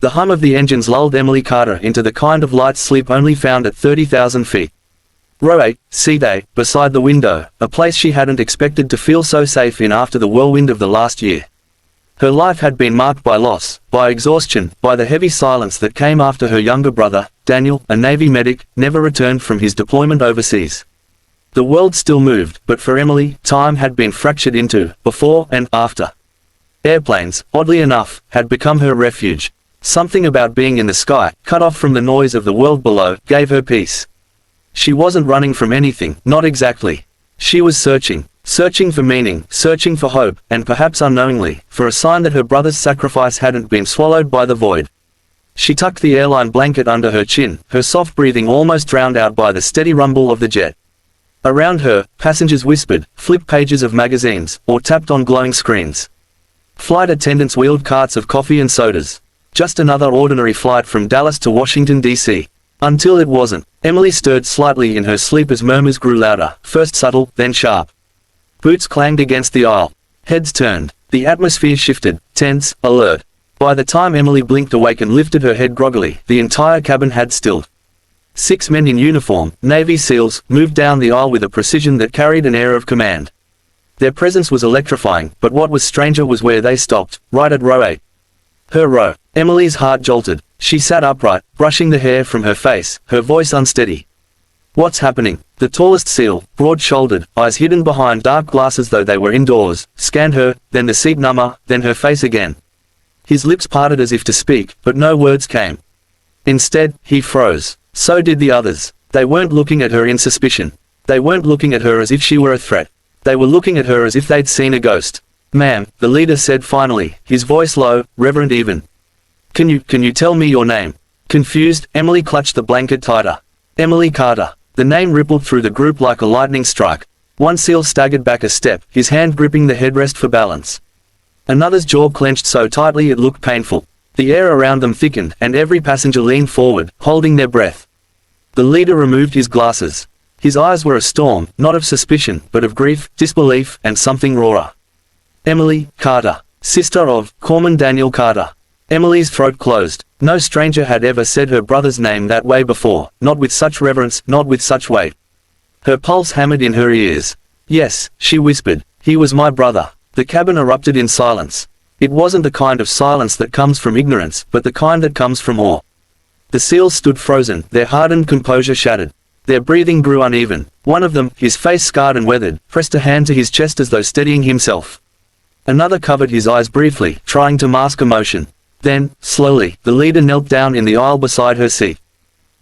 The hum of the engines lulled Emily Carter into the kind of light sleep only found at 30,000 feet. Row 8, seat A, beside the window, a place she hadn't expected to feel so safe in after the whirlwind of the last year. Her life had been marked by loss, by exhaustion, by the heavy silence that came after her younger brother, Daniel, a Navy medic, never returned from his deployment overseas. The world still moved, but for Emily, time had been fractured into before and after. Airplanes, oddly enough, had become her refuge. Something about being in the sky, cut off from the noise of the world below, gave her peace. She wasn't running from anything, not exactly. She was searching for meaning, searching for hope, and perhaps unknowingly, for a sign that her brother's sacrifice hadn't been swallowed by the void. She tucked the airline blanket under her chin, her soft breathing almost drowned out by the steady rumble of the jet. Around her, passengers whispered, flipped pages of magazines, or tapped on glowing screens. Flight attendants wheeled carts of coffee and sodas. Just another ordinary flight from Dallas to Washington, D.C. Until it wasn't. Emily stirred slightly in her sleep as murmurs grew louder, first subtle, then sharp. Boots clanged against the aisle. Heads turned. The atmosphere shifted, tense, alert. By the time Emily blinked awake and lifted her head groggily, the entire cabin had stilled. 6 men in uniform, Navy SEALs, moved down the aisle with a precision that carried an air of command. Their presence was electrifying, but what was stranger was where they stopped, right at row 8. Her row. Emily's heart jolted. She sat upright, brushing the hair from her face, her voice unsteady. "What's happening?" The tallest SEAL, broad-shouldered, eyes hidden behind dark glasses though they were indoors, scanned her, then the seat number, then her face again. His lips parted as if to speak, but no words came. Instead, he froze. So did the others. They weren't looking at her in suspicion. They weren't looking at her as if she were a threat. They were looking at her as if they'd seen a ghost. "Ma'am," the leader said finally, his voice low, reverent even. Can you tell me your name?" Confused, Emily clutched the blanket tighter. "Emily Carter." The name rippled through the group like a lightning strike. One SEAL staggered back a step, his hand gripping the headrest for balance. Another's jaw clenched so tightly it looked painful. The air around them thickened, and every passenger leaned forward, holding their breath. The leader removed his glasses. His eyes were a storm, not of suspicion, but of grief, disbelief, and something rawer. "Emily Carter, sister of Corpsman Daniel Carter." Emily's throat closed. No stranger had ever said her brother's name that way before, not with such reverence, not with such weight. Her pulse hammered in her ears. "Yes," she whispered. "He was my brother." The cabin erupted in silence. It wasn't the kind of silence that comes from ignorance, but the kind that comes from awe. The SEALs stood frozen, their hardened composure shattered. Their breathing grew uneven. One of them, his face scarred and weathered, pressed a hand to his chest as though steadying himself. Another covered his eyes briefly, trying to mask emotion. Then, slowly, the leader knelt down in the aisle beside her seat.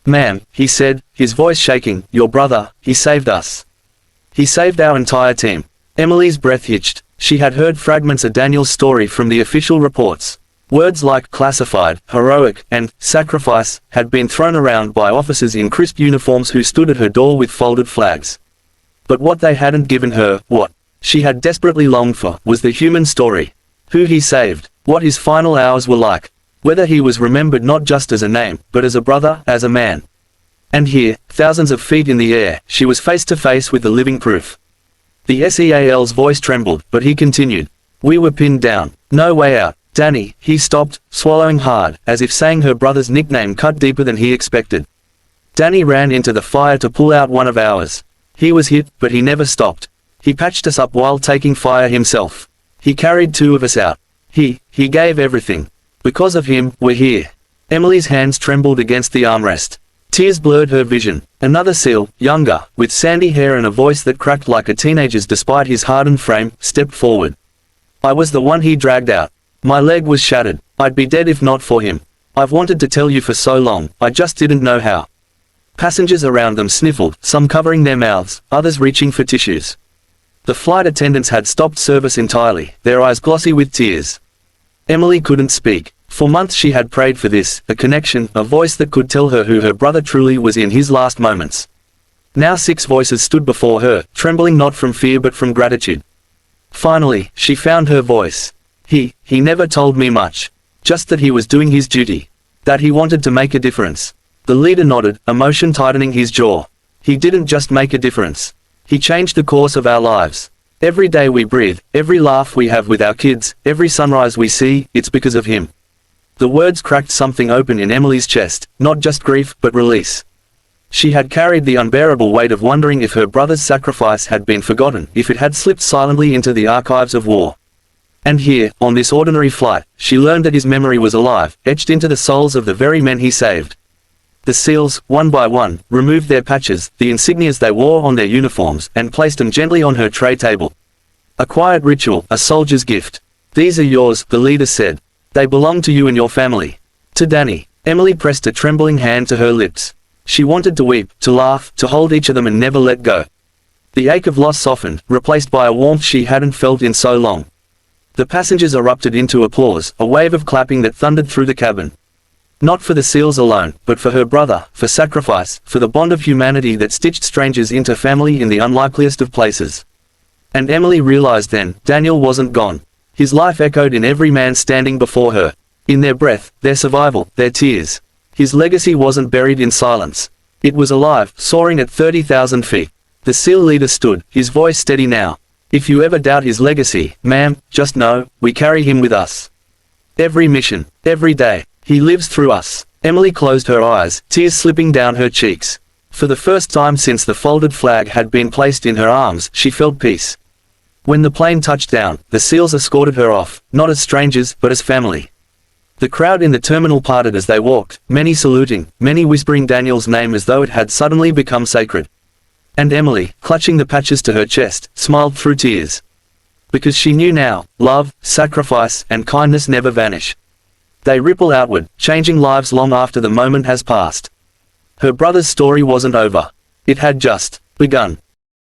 "Ma'am," he said, his voice shaking, "your brother, he saved us. He saved our entire team." Emily's breath hitched. She had heard fragments of Daniel's story from the official reports. Words like classified, heroic, and sacrifice had been thrown around by officers in crisp uniforms who stood at her door with folded flags. But what they hadn't given her, what she had desperately longed for, was the human story. Who he saved. What his final hours were like. Whether he was remembered not just as a name, but as a brother, as a man. And here, thousands of feet in the air, she was face to face with the living proof. The SEAL's voice trembled, but he continued. "We were pinned down. No way out. Danny," he stopped, swallowing hard, as if saying her brother's nickname cut deeper than he expected. "Danny ran into the fire to pull out one of ours. He was hit, but he never stopped. He patched us up while taking fire himself. He carried 2 of us out. He gave everything. Because of him, we're here." Emily's hands trembled against the armrest. Tears blurred her vision. Another SEAL, younger, with sandy hair and a voice that cracked like a teenager's despite his hardened frame, stepped forward. "I was the one he dragged out. My leg was shattered. I'd be dead if not for him. I've wanted to tell you for so long, I just didn't know how." Passengers around them sniffled, some covering their mouths, others reaching for tissues. The flight attendants had stopped service entirely, their eyes glossy with tears. Emily couldn't speak. For months she had prayed for this, a connection, a voice that could tell her who her brother truly was in his last moments. Now 6 voices stood before her, trembling not from fear but from gratitude. Finally, she found her voice. He never told me much. Just that he was doing his duty. That he wanted to make a difference." The leader nodded, emotion tightening his jaw. "He didn't just make a difference. He changed the course of our lives. Every day we breathe, every laugh we have with our kids, every sunrise we see, it's because of him." The words cracked something open in Emily's chest, not just grief, but release. She had carried the unbearable weight of wondering if her brother's sacrifice had been forgotten, if it had slipped silently into the archives of war. And here, on this ordinary flight, she learned that his memory was alive, etched into the souls of the very men he saved. The SEALs, one by one, removed their patches, the insignias they wore on their uniforms, and placed them gently on her tray table. A quiet ritual, a soldier's gift. These are yours, the leader said. They belong to you and your family. To Danny. Emily pressed a trembling hand to her lips. She wanted to weep, to laugh, to hold each of them and never let go. The ache of loss softened, replaced by a warmth she hadn't felt in so long. The passengers erupted into applause, a wave of clapping that thundered through the cabin. Not for the SEALs alone, but for her brother, for sacrifice, for the bond of humanity that stitched strangers into family in the unlikeliest of places. And Emily realized then, Daniel wasn't gone. His life echoed in every man standing before her. In their breath, their survival, their tears. His legacy wasn't buried in silence. It was alive, soaring at 30,000 feet. The SEAL leader stood, his voice steady now. If you ever doubt his legacy, ma'am, just know, we carry him with us. Every mission, every day, he lives through us. Emily closed her eyes, tears slipping down her cheeks. For the first time since the folded flag had been placed in her arms, she felt peace. When the plane touched down, the SEALs escorted her off, not as strangers, but as family. The crowd in the terminal parted as they walked, many saluting, many whispering Daniel's name as though it had suddenly become sacred. And Emily, clutching the patches to her chest, smiled through tears. Because she knew now, love, sacrifice, and kindness never vanish. They ripple outward, changing lives long after the moment has passed. Her brother's story wasn't over. It had just begun.